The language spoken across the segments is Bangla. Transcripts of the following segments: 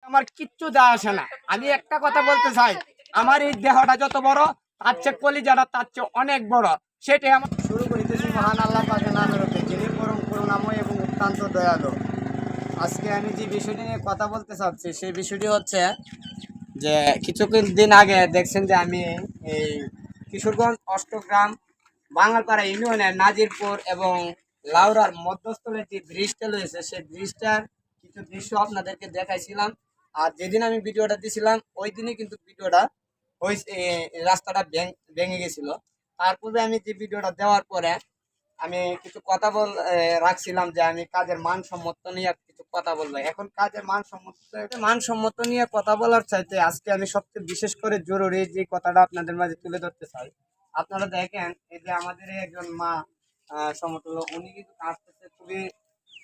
আমার কিচ্ছু দেওয়া আসে না। আমি একটা কথা বলতে চাই, আমার এই দেহটা যত বড় তার চেয়ে কলিজাটা তার চেয়ে অনেক বড়। সেটাই আমার শুরু করিতেছি মহান আল্লাহ পাকের নামের উপরে, যিনি পরম করুণাময় এবং অত্যন্ত দয়ালু। আজকে আমি যে বিষয়টি নিয়ে কথা বলতে চাচ্ছি সেই বিষয়টি হচ্ছে যে কিছুদিন আগে দেখছেন যে আমি এই কিশোরগঞ্জ অষ্টগ্রাম বাঙালপাড়া ইউনিয়নের নাজিরপুর এবং লাউরার মধ্যস্থলে যে ব্রিজটা রয়েছে সেই ব্রিজটার কিছু দৃশ্য আপনাদেরকে দেখাইছিলাম। আর যেদিন আমি ভিডিওটা দিয়েছিলাম ওই দিনই কিন্তু ভিডিওটা ওই রাস্তাটা ভেঙে গেছিল। তারপরে আমি যে ভিডিওটা দেওয়ার পরে আমি কিছু কথা রাখছিলাম যে আমি কাজের মানসম্মত নিয়ে কিছু কথা বলবো। এখন কাজের মানসম্মত নিয়ে কথা বলার চাইতে আজকে আমি সবচেয়ে বিশেষ করে জরুরি যে কথাটা আপনাদের মাঝে তুলে ধরতে চাই। আপনারা দেখেন এই যে আমাদের একজন মা সমতুল্য, উনি কিন্তু কাজটাতে খুবই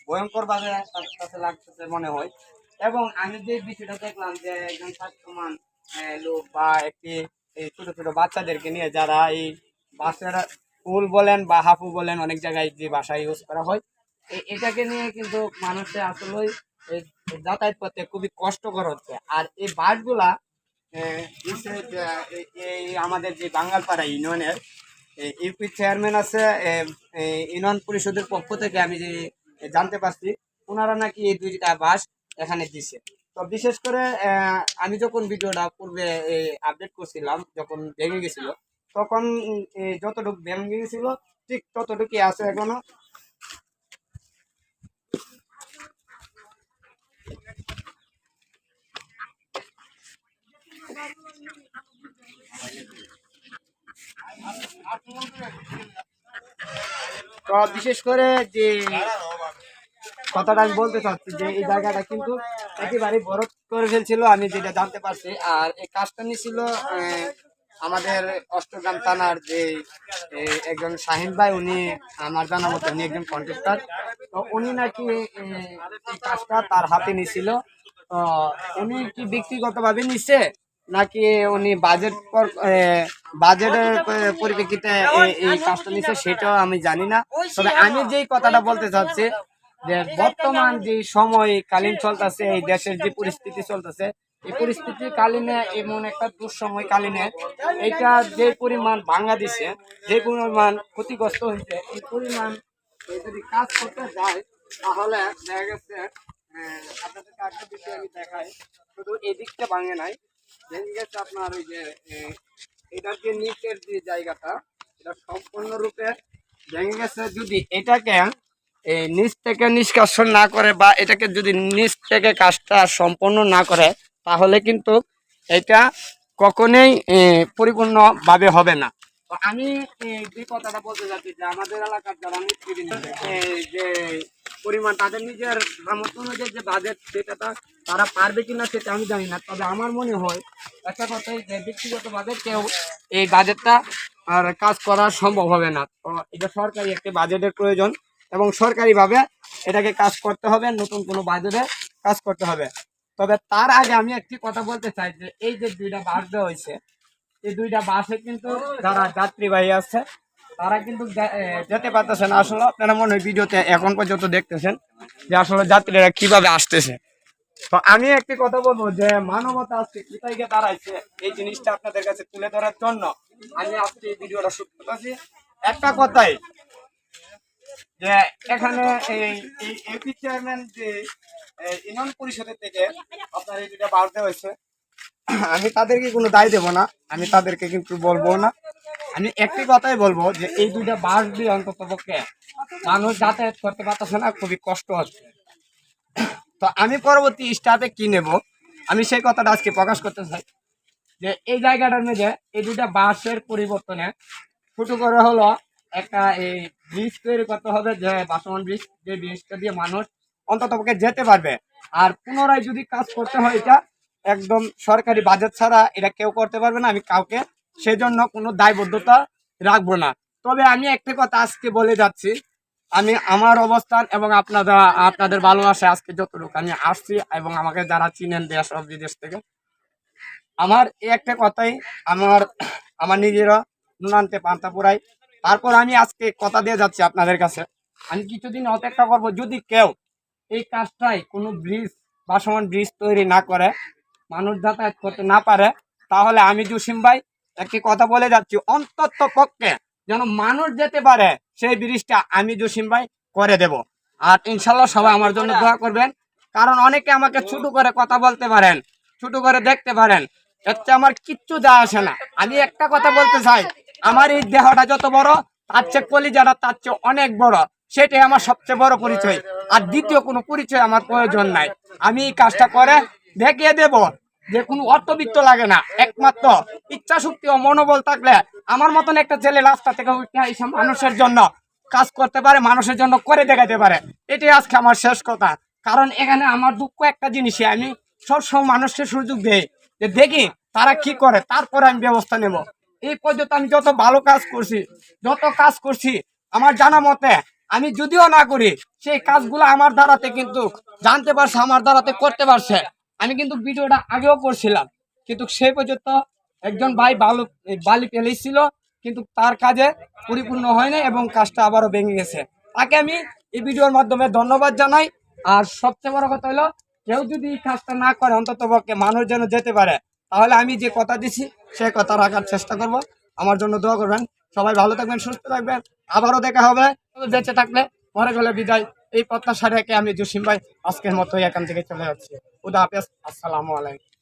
ভয়ঙ্কর ভাবে তার কাছে লাগতেছে মনে হয়। এবং আমি যে বিষয়টা দেখলাম যে একজন স্বাস্থ্যবান লোক বা একটি এই ছোট ছোট বাচ্চাদেরকে নিয়ে যারা এই বাচ্চারা ফুল বলেন বা হাফু বলেন অনেক জায়গায় যে ভাষা ইউজ করা হয়, এটাকে নিয়ে কিন্তু মানুষের আসলে যাতায়াত করতে খুবই কষ্টকর হচ্ছে। আর এই বাসগুলা এই আমাদের যে বাঙ্গালপাড়া ইউনিয়নের ইউপি চেয়ারম্যান আছে, ইউনিয়ন পরিষদের পক্ষ থেকে আমি যে জানতে পারছি ওনারা নাকি এই দুইটা বাস এখানে দিছে। তো বিশেষ করে আমি যখন ভিডিওটা পূর্বে আপডেট করছিলাম যখন ভেঙে গেছিল তখন যতটুকু ভেঙে গেছিল ঠিক ততটুকুই আছে এখনো। তো বিশেষ করে যে কথাটা আমি বলতে চাচ্ছি যে এই জায়গাটা কিন্তু একেবারে বড় করে ফেলছিল আমি যেটা জানতে পারছি। আর এই কাজটা নিয়েছিল আমাদের অষ্টগ্রাম থানার যে একজন শাহিন ভাই, উনি আমার জানা মতো উনি একজন কন্ট্রাক্টর। তো উনি নাকি এই কাজটা তার হাতে নিয়েছিল। তো উনি কি ব্যক্তিগতভাবে নিচ্ছে নাকি উনি বাজেটের পরিপ্রেক্ষিতে এই কাজটা নিচ্ছে সেটাও আমি জানি না। তবে আমি যেই কথাটা বলতে চাচ্ছি যে বর্তমান যে সময়কালীন চলতেছে, এই দেশের যে পরিস্থিতি চলতেছে এই পরিস্থিতি কালীনে এমন একটা দুঃসময় কালীনে এটা যে পরিমাণ ভাঙা দিছে, যে পরিমাণ ক্ষতিগ্রস্ত হয়েছে, এই পরিমাণ যদি কাজ করতে যায় তাহলে দেখা গেছে আপনাদেরকে একটা বিষয় আমি দেখাই। শুধু এদিকটা ভাঙে নাই, ভেঙে গেছে আপনার ওই যে এটার যে নিচের যে জায়গাটা এটা সম্পূর্ণরূপে ভেঙে গেছে। যদি এটাকে এই নিচ থেকে নিষ্কাশন না করে বা এটাকে যদি নিচ থেকে কাজটা সম্পন্ন না করে তাহলে কিন্তু এটা কখনোই পরিপূর্ণভাবে হবে না। তো আমি যে কথাটা বলতে চাচ্ছি যে আমাদের এলাকার যারা মিস্ত্রি যে পরিমাণ তাদের নিজের সামর্থ্য অনুযায়ী যে বাজেট সেটা তারা পারবে কিনা সেটা আমি জানি না। তবে আমার মনে হয় একটা কথাই যে ব্যক্তিগতভাবে কেউ এই বাজেটটা আর কাজ করা সম্ভব হবে না। তো এটা সরকারি একটি বাজেটের প্রয়োজন এবং সরকারিভাবে এটাকে কাজ করতে হবে, নতুন কোনো বাজেটে কাজ করতে হবে। তবে তার আগে আমি একটি কথা বলতে চাই যে এই যে দুইটা বাস দেওয়া হয়েছে এই দুইটা বাসে কিন্তু যারা যাত্রীবাহী আছে তারা কিন্তু যেতে পারতেছে না। আসলে আপনারা মনে হয় ভিডিওতে এখন পর্যন্ত দেখতেছেন যে আসলে যাত্রীরা কিভাবে আসতেছে। তো আমি একটি কথা বলবো যে মানবতা আজকে কোথায় গিয়ে দাঁড়াইছে এই জিনিসটা আপনাদের কাছে তুলে ধরার জন্য আমি আজকে এই ভিডিওটা শুরু করতেছি। একটা কথাই যে এখানে এই এপি চেয়ারম্যান যে ইউনিয়ন পরিষদের থেকে আপনার এই দুটা বাড়তে হয়েছে, আমি তাদেরকে কোনো দায় দেবো না, আমি তাদেরকে কিন্তু বলবো না। আমি একটি কথাই বলবো যে এই দুইটা বাস দিয়ে অন্তত পক্ষে মানুষ যাতায়াত করতে পারতেছে না, খুবই কষ্ট হচ্ছে। তো আমি পরবর্তী স্টাপে কি নেব আমি সেই কথাটা আজকে প্রকাশ করতে চাই যে এই জায়গাটার মধ্যে এই দুইটা বাসের পরিবর্তনে ছোট করে হলো একটা এই ব্রিজ তৈরি করতে হবে, যে ভাসমান ব্রিজ, যে ব্রিজটা দিয়ে মানুষ অন্তত পক্ষে যেতে পারবে। আর পুনরায় যদি কাজ করতে হয় এটা একদম সরকারি বাজেট ছাড়া এটা কেউ করতে পারবে না, আমি কাউকে সেজন্য কোনো দায়বদ্ধতা রাখবো না। তবে আমি একটা কথা আজকে বলে যাচ্ছি, আমি আমার অবস্থান এবং আপনাদের ভালোবাসা আজকে যতটুকু আমি আসছি এবং আমাকে যারা চিনেন দেশ ও বিদেশ থেকে, আমার এই একটা কথাই আমার আমার নিজেরা নুনান্তে পান্তা পুরাই। তারপর আমি আজকে কথা দিয়ে যাচ্ছি আপনাদের কাছে, আমি কিছুদিন অপেক্ষা করব। যদি কেউ এই কাজটাই কোনো ব্রিজ ভাসমান ব্রিজ তৈরি না করে, মানুষ যাতায়াত করতে না পারে, তাহলে আমি জসিম ভাই একটি কথা বলে যাচ্ছি, অন্তত পক্ষে যেন মানুষ যেতে পারে সেই ব্রিজটা আমি জসিম ভাই করে দেব। আর ইনশাল্লাহ সবাই আমার জন্য দোয়া করবেন, কারণ অনেকে আমাকে ছোট করে কথা বলতে পারেন, ছোট করে দেখতে পারেন, এতে আমার কিচ্ছু যায় আসে না। আমি একটা কথা বলতে চাই, আমার এই দেহটা যত বড়, তার চেয়ে কলিজাটা তার চেয়ে অনেক বড়, সেটাই আমার সবচেয়ে বড় পরিচয়। আর দ্বিতীয় কোনো পরিচয় আমার প্রয়োজন নাই। আমি এই কাজটা করে দেখিয়ে দেব যে কোনো অর্থবিত্ত লাগে না, একমাত্র ইচ্ছা শক্তি ও মনোবল থাকলে আমার মতন একটা ছেলে রাস্তা থেকে উঠে এসে মানুষের জন্য কাজ করতে পারে, মানুষের জন্য করে দেখাতে পারে। এটাই আজকে আমার শেষ কথা। কারণ এখানে আমার দুঃখ একটা জিনিসই, আমি সবসময় মানুষকে সুযোগ দেই যে দেখি তারা কি করে, তারপরে আমি ব্যবস্থা নেব। এই পর্যন্ত আমি যত ভালো কাজ করছি, যত কাজ করছি, আমার জানা মতে আমি যদিও না করি, সেই কাজগুলো আমার দ্বারাতে কিন্তু জানতে পারছে, আমার দ্বারাতে করতে পারছে। আমি কিন্তু ভিডিওটা আগেও করছিলাম, কিন্তু সেই পর্যন্ত একজন ভাই বালি ফেলেছিল, কিন্তু তার কাজে পরিপূর্ণ হয়নি এবং কাজটা আবারও ভেঙে গেছে। তাকে আমি এই ভিডিওর মাধ্যমে ধন্যবাদ জানাই। আর সবচেয়ে বড় কথা হলো, কেউ যদি এই কাজটা না করে, অন্তত পক্ষে মানুষ যেন যেতে পারে, তাহলে আমি যে কথা দিছি সেই কথা রাখার চেষ্টা করব। আমার জন্য দোয়া করবেন। সবাই ভালো থাকবেন, সুস্থ থাকবেন, আবারও দেখা হবে। বেঁচে থাকলে মরে গেলে বিদায়, এই প্রত্যাশা রেখে আমি জসিম ভাই আজকের মতো এখান থেকে চলে যাচ্ছি। খুদা হাফেজ, আসসালামু আলাইকুম।